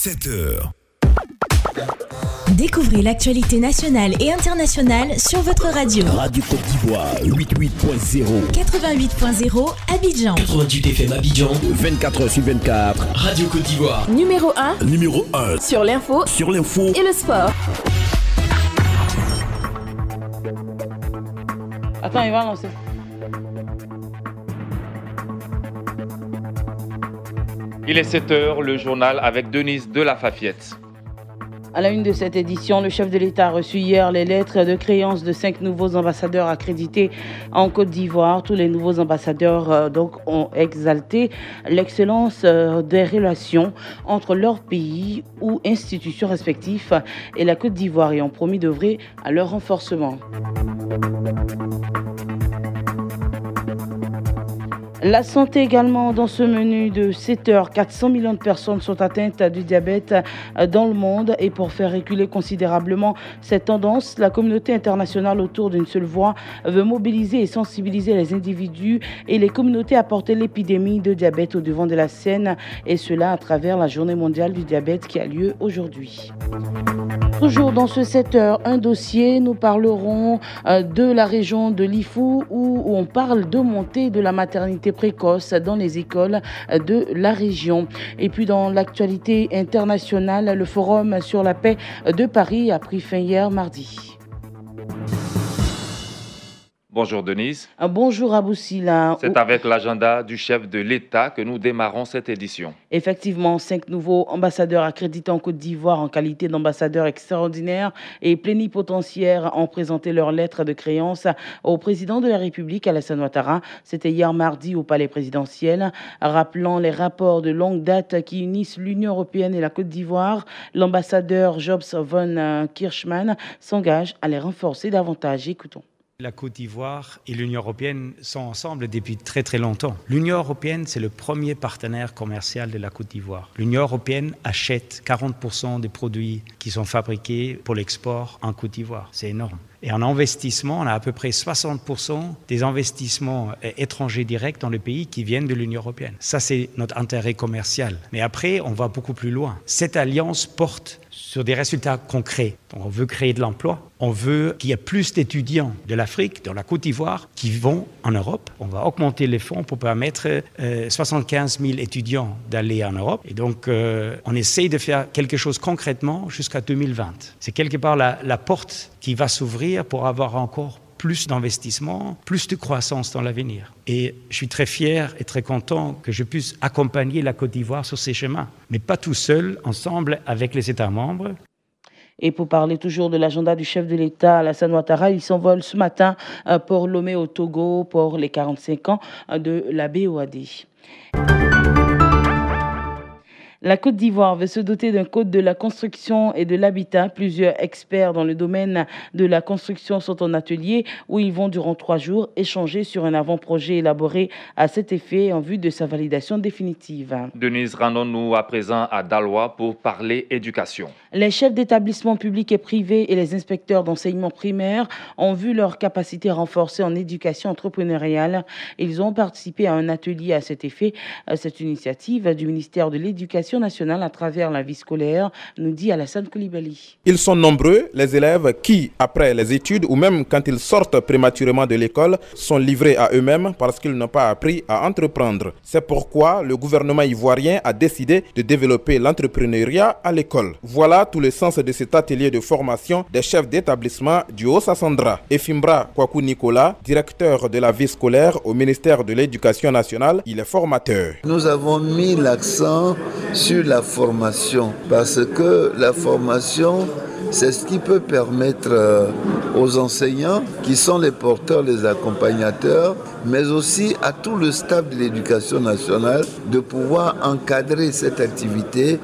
7h. Découvrez l'actualité nationale et internationale sur votre radio. Radio Côte d'Ivoire, 88.0. 88.0 Abidjan. 88 FM Abidjan. 24h/24. Radio Côte d'Ivoire. Numéro 1. Numéro 1. Sur l'info. Et le sport. Attends, il va lancer. Il est 7h, le journal avec Denise de la Fafiette. À la une de cette édition, le chef de l'État a reçu hier les lettres de créance de 5 nouveaux ambassadeurs accrédités en Côte d'Ivoire. Tous les nouveaux ambassadeurs ont exalté l'excellence des relations entre leurs pays ou institutions respectifs et la Côte d'Ivoire et ont promis d'œuvrer à leur renforcement. La santé également dans ce menu de 7h. 400 millions de personnes sont atteintes du diabète dans le monde et pour faire reculer considérablement cette tendance, la communauté internationale autour d'une seule voix veut mobiliser et sensibiliser les individus et les communautés à porter l'épidémie de diabète au devant de la scène et cela à travers la journée mondiale du diabète qui a lieu aujourd'hui. Toujours dans ce 7h, un dossier, nous parlerons de la région de l'Ifou où on parle de montée de la maternité précoce dans les écoles de la région. Et puis dans l'actualité internationale, le Forum sur la paix de Paris a pris fin hier mardi. Bonjour Denise. Bonjour Aboussila. C'est avec l'agenda du chef de l'État que nous démarrons cette édition. Effectivement, 5 nouveaux ambassadeurs accrédités en Côte d'Ivoire en qualité d'ambassadeurs extraordinaires et plénipotentiaires ont présenté leur lettre de créance au président de la République, Alassane Ouattara. C'était hier mardi au palais présidentiel. Rappelant les rapports de longue date qui unissent l'Union européenne et la Côte d'Ivoire, l'ambassadeur Jobs von Kirchmann s'engage à les renforcer davantage. Écoutons. La Côte d'Ivoire et l'Union européenne sont ensemble depuis très très longtemps. L'Union européenne, c'est le premier partenaire commercial de la Côte d'Ivoire. L'Union européenne achète 40% des produits qui sont fabriqués pour l'export en Côte d'Ivoire. C'est énorme. Et en investissement, on a à peu près 60% des investissements étrangers directs dans le pays qui viennent de l'Union européenne. Ça, c'est notre intérêt commercial. Mais après, on va beaucoup plus loin. Cette alliance porte sur des résultats concrets. Donc, on veut créer de l'emploi. On veut qu'il y ait plus d'étudiants de l'Afrique, de la Côte d'Ivoire, qui vont en Europe. On va augmenter les fonds pour permettre 75 000 étudiants d'aller en Europe. Et donc, on essaye de faire quelque chose concrètement jusqu'à 2020. C'est quelque part la porte qui va s'ouvrir pour avoir encore plus d'investissement, plus de croissance dans l'avenir. Et je suis très fier et très content que je puisse accompagner la Côte d'Ivoire sur ces chemins, mais pas tout seul, ensemble avec les États membres. Et pour parler toujours de l'agenda du chef de l'État, Alassane Ouattara, il s'envole ce matin pour Lomé au Togo pour les 45 ans de la BOAD. La Côte d'Ivoire veut se doter d'un code de la construction et de l'habitat. Plusieurs experts dans le domaine de la construction sont en atelier où ils vont durant 3 jours échanger sur un avant-projet élaboré à cet effet en vue de sa validation définitive. Denise, rendons-nous à présent à Daloa pour parler éducation. Les chefs d'établissements publics et privés et les inspecteurs d'enseignement primaire ont vu leur capacité renforcée en éducation entrepreneuriale. Ils ont participé à un atelier à cet effet. Cette initiative du ministère de l'Éducation nationale à travers la vie scolaire, nous dit Alassane Koulibaly. Ils sont nombreux, les élèves qui, après les études ou même quand ils sortent prématurément de l'école, sont livrés à eux-mêmes parce qu'ils n'ont pas appris à entreprendre. C'est pourquoi le gouvernement ivoirien a décidé de développer l'entrepreneuriat à l'école. Voilà tout le sens de cet atelier de formation des chefs d'établissement du Haut-Sassandra. Efimbra Kwaku Nicolas, directeur de la vie scolaire au ministère de l'Éducation nationale, il est formateur. Nous avons mis l'accent sur la formation, parce que la formation, c'est ce qui peut permettre aux enseignants, qui sont les porteurs, les accompagnateurs, mais aussi à tout le staff de l'éducation nationale, de pouvoir encadrer cette activité,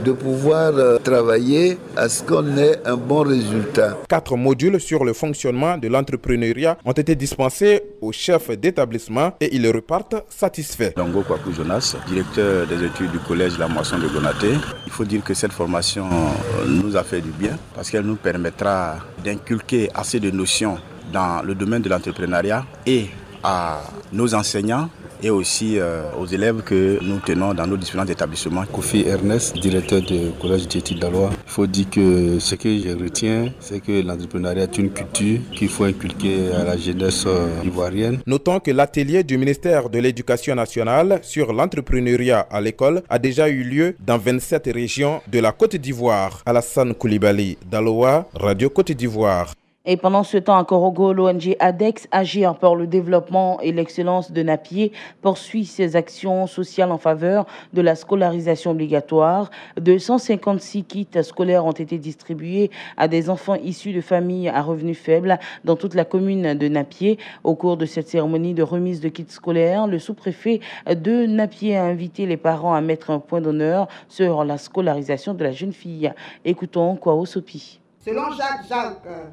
de pouvoir travailler à ce qu'on ait un bon résultat. 4 modules sur le fonctionnement de l'entrepreneuriat ont été dispensés aux chefs d'établissement et ils repartent satisfaits. Longo Kwaku Jonas, directeur des études du collège La Moisson de Gonaté. Il faut dire que cette formation nous a fait du bien parce qu'elle nous permettra d'inculquer assez de notions dans le domaine de l'entrepreneuriat et à nos enseignants et aussi aux élèves que nous tenons dans nos différents établissements. Kofi Ernest, directeur du collège d'études d'Aloa. Il faut dire que ce que je retiens, c'est que l'entrepreneuriat est une culture qu'il faut inculquer à la jeunesse ivoirienne. Notons que l'atelier du ministère de l'Éducation nationale sur l'entrepreneuriat à l'école a déjà eu lieu dans 27 régions de la Côte d'Ivoire. Alassane Koulibaly, d'Aloa, Radio Côte d'Ivoire. Et pendant ce temps, à Korogo, l'ONG ADEX, Agir pour le développement et l'excellence de Napié, poursuit ses actions sociales en faveur de la scolarisation obligatoire. 256 kits scolaires ont été distribués à des enfants issus de familles à revenus faibles dans toute la commune de Napié. Au cours de cette cérémonie de remise de kits scolaires, le sous-préfet de Napié a invité les parents à mettre un point d'honneur sur la scolarisation de la jeune fille. Écoutons Kwao Sopi. Selon Jacques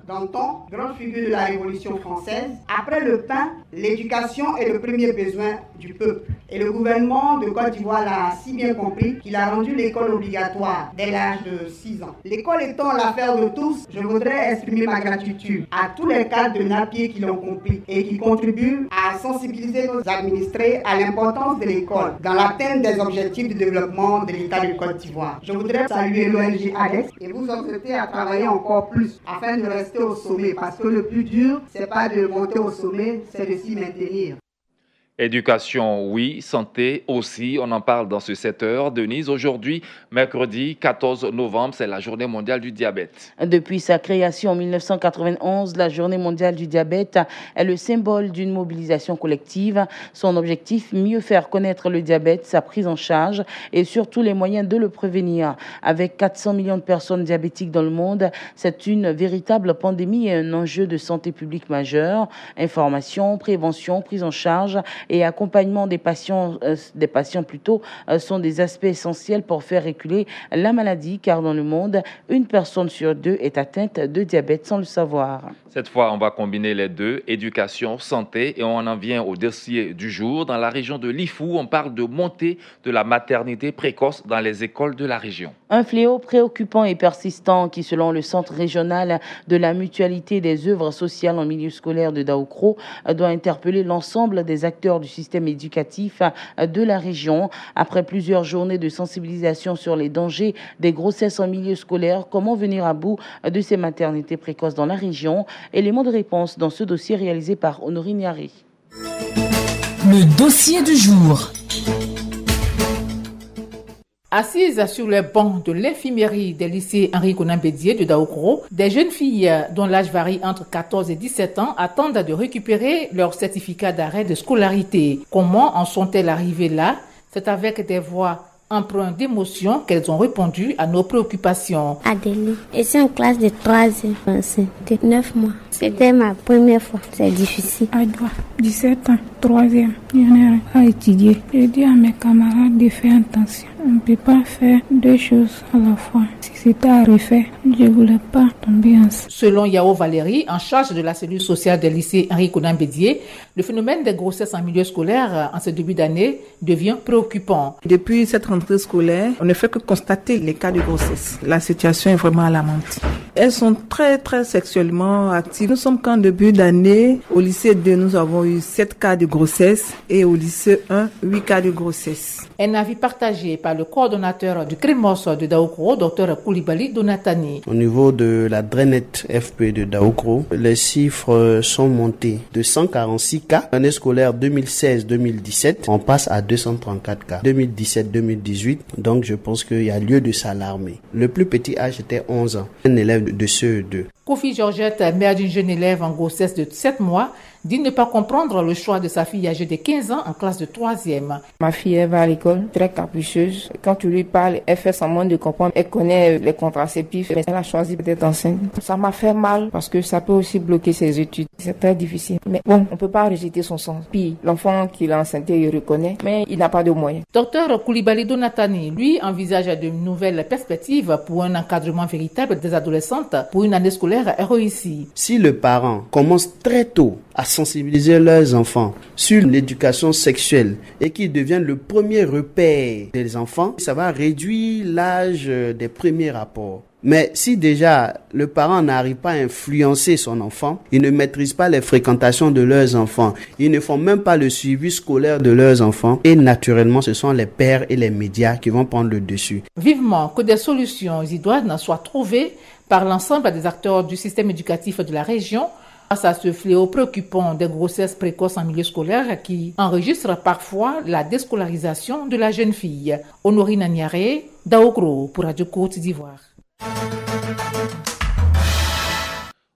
Danton, grande figure de la Révolution française, après le pain, l'éducation est le premier besoin du peuple. Et le gouvernement de Côte d'Ivoire l'a si bien compris qu'il a rendu l'école obligatoire dès l'âge de 6 ans. L'école étant l'affaire de tous, je voudrais exprimer ma gratitude à tous les cadres de Napié qui l'ont compris et qui contribuent à sensibiliser nos administrés à l'importance de l'école dans l'atteinte des objectifs de développement de l'État de Côte d'Ivoire. Je voudrais saluer l'ONG ADEX et vous exhorter à travailler encore plus afin de rester au sommet, parce que le plus dur, c'est pas de monter au sommet, c'est de s'y maintenir. Éducation, oui. Santé aussi. On en parle dans ce 7h. Denise, aujourd'hui, mercredi 14 novembre, c'est la journée mondiale du diabète. Depuis sa création en 1991, la journée mondiale du diabète est le symbole d'une mobilisation collective. Son objectif, mieux faire connaître le diabète, sa prise en charge et surtout les moyens de le prévenir. Avec 400 millions de personnes diabétiques dans le monde, c'est une véritable pandémie et un enjeu de santé publique majeur. Information, prévention, prise en charge et accompagnement des patients sont des aspects essentiels pour faire reculer la maladie, car dans le monde, une personne sur 2 est atteinte de diabète sans le savoir. Cette fois, on va combiner les deux, éducation, santé, et on en vient au dossier du jour. Dans la région de Lifou, on parle de montée de la maternité précoce dans les écoles de la région. Un fléau préoccupant et persistant qui, selon le Centre régional de la mutualité des œuvres sociales en milieu scolaire de Daoukro, doit interpeller l'ensemble des acteurs du système éducatif de la région. Après plusieurs journées de sensibilisation sur les dangers des grossesses en milieu scolaire, comment venir à bout de ces maternités précoces dans la région? Élément de réponse dans ce dossier réalisé par Honorine Yari. Le dossier du jour. Assises sur les bancs de l'infirmerie des lycées Henri Konan Bédié de Daoukro, des jeunes filles dont l'âge varie entre 14 et 17 ans attendent de récupérer leur certificat d'arrêt de scolarité. Comment en sont-elles arrivées là? C'est avec des voix empreintes d'émotion qu'elles ont répondu à nos préoccupations. Adélie, je suis en classe de 3e, c'était 9 mois. C'était ma première fois, c'est difficile. Adwa, 17 ans, 3e, j'en ai à étudier. Je dis à mes camarades de faire attention. On ne peut pas faire deux choses à la fois. Si c'était à refaire, je ne voulais pas tomber enceinte. Selon Yao Valérie, en charge de la cellule sociale des lycées Henri Konan Bédié, le phénomène des grossesses en milieu scolaire en ce début d'année devient préoccupant. Depuis cette rentrée scolaire, on ne fait que constater les cas de grossesse. La situation est vraiment alarmante. Elles sont très sexuellement actives. Nous sommes qu'en début d'année, au lycée 2, nous avons eu 7 cas de grossesse et au lycée 1, 8 cas de grossesse. Un avis partagé par le coordonnateur du CREMOS de Daoukro, Dr Koulibaly Donatani. Au niveau de la DRENET FP de Daoukro, les chiffres sont montés de 146 cas. L'année scolaire 2016-2017, on passe à 234 cas. 2017-2018, donc je pense qu'il y a lieu de s'alarmer. Le plus petit âge était 11 ans, un élève de CE2. Kofi Georgette, mère d'une jeune élève en grossesse de 7 mois, dit ne pas comprendre le choix de sa fille âgée de 15 ans en classe de 3e. Ma fille, elle va à l'école, très capricieuse. Quand tu lui parles, elle fait semblant de comprendre. Elle connaît les contraceptifs, mais elle a choisi d'être enceinte. Ça m'a fait mal parce que ça peut aussi bloquer ses études. C'est très difficile. Mais bon, on peut pas rejeter son sang. Puis, l'enfant qui l'a enceinté, il reconnaît, mais il n'a pas de moyens. Docteur Koulibaly Donatani, lui, envisage de nouvelles perspectives pour un encadrement véritable des adolescentes pour une année scolaire scolaire réussie. Si le parent commence très tôt à sensibiliser leurs enfants sur l'éducation sexuelle et qu'ils deviennent le premier repère des enfants, ça va réduire l'âge des premiers rapports. Mais si déjà le parent n'arrive pas à influencer son enfant, il ne maîtrise pas les fréquentations de leurs enfants, ils ne font même pas le suivi scolaire de leurs enfants et naturellement ce sont les pères et les médias qui vont prendre le dessus. Vivement que des solutions idoines soient trouvées par l'ensemble des acteurs du système éducatif de la région face à ce fléau préoccupant des grossesses précoces en milieu scolaire qui enregistre parfois la déscolarisation de la jeune fille. Honorine Niaré, Daokro pour Radio Côte d'Ivoire.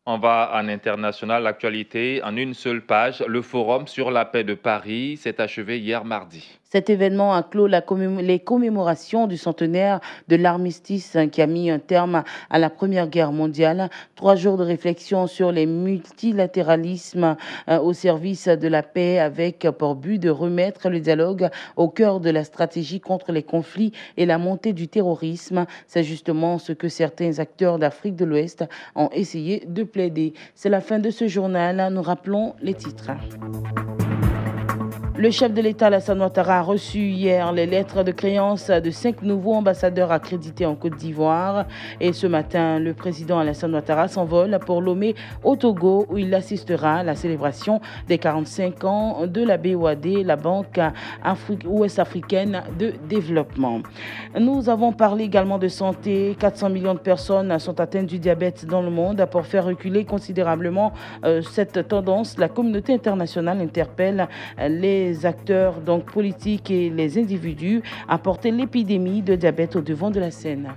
On va en international, l'actualité en une seule page. Le forum sur la paix de Paris s'est achevé hier mardi. Cet événement a clos les commémorations du centenaire de l'armistice qui a mis un terme à la Première Guerre mondiale. 3 jours de réflexion sur les multilatéralismes au service de la paix avec pour but de remettre le dialogue au cœur de la stratégie contre les conflits et la montée du terrorisme. C'est justement ce que certains acteurs d'Afrique de l'Ouest ont essayé de plaider. C'est la fin de ce journal. Nous rappelons les titres. Le chef de l'État, Alassane Ouattara, a reçu hier les lettres de créance de 5 nouveaux ambassadeurs accrédités en Côte d'Ivoire. Et ce matin, le président Alassane Ouattara s'envole pour Lomé au Togo, où il assistera à la célébration des 45 ans de la BOAD, la Banque ouest-africaine de développement. Nous avons parlé également de santé. 400 millions de personnes sont atteintes du diabète dans le monde. Pour faire reculer considérablement cette tendance, la communauté internationale interpelle les acteurs donc politiques et les individus à porter l'épidémie de diabète au devant de la scène.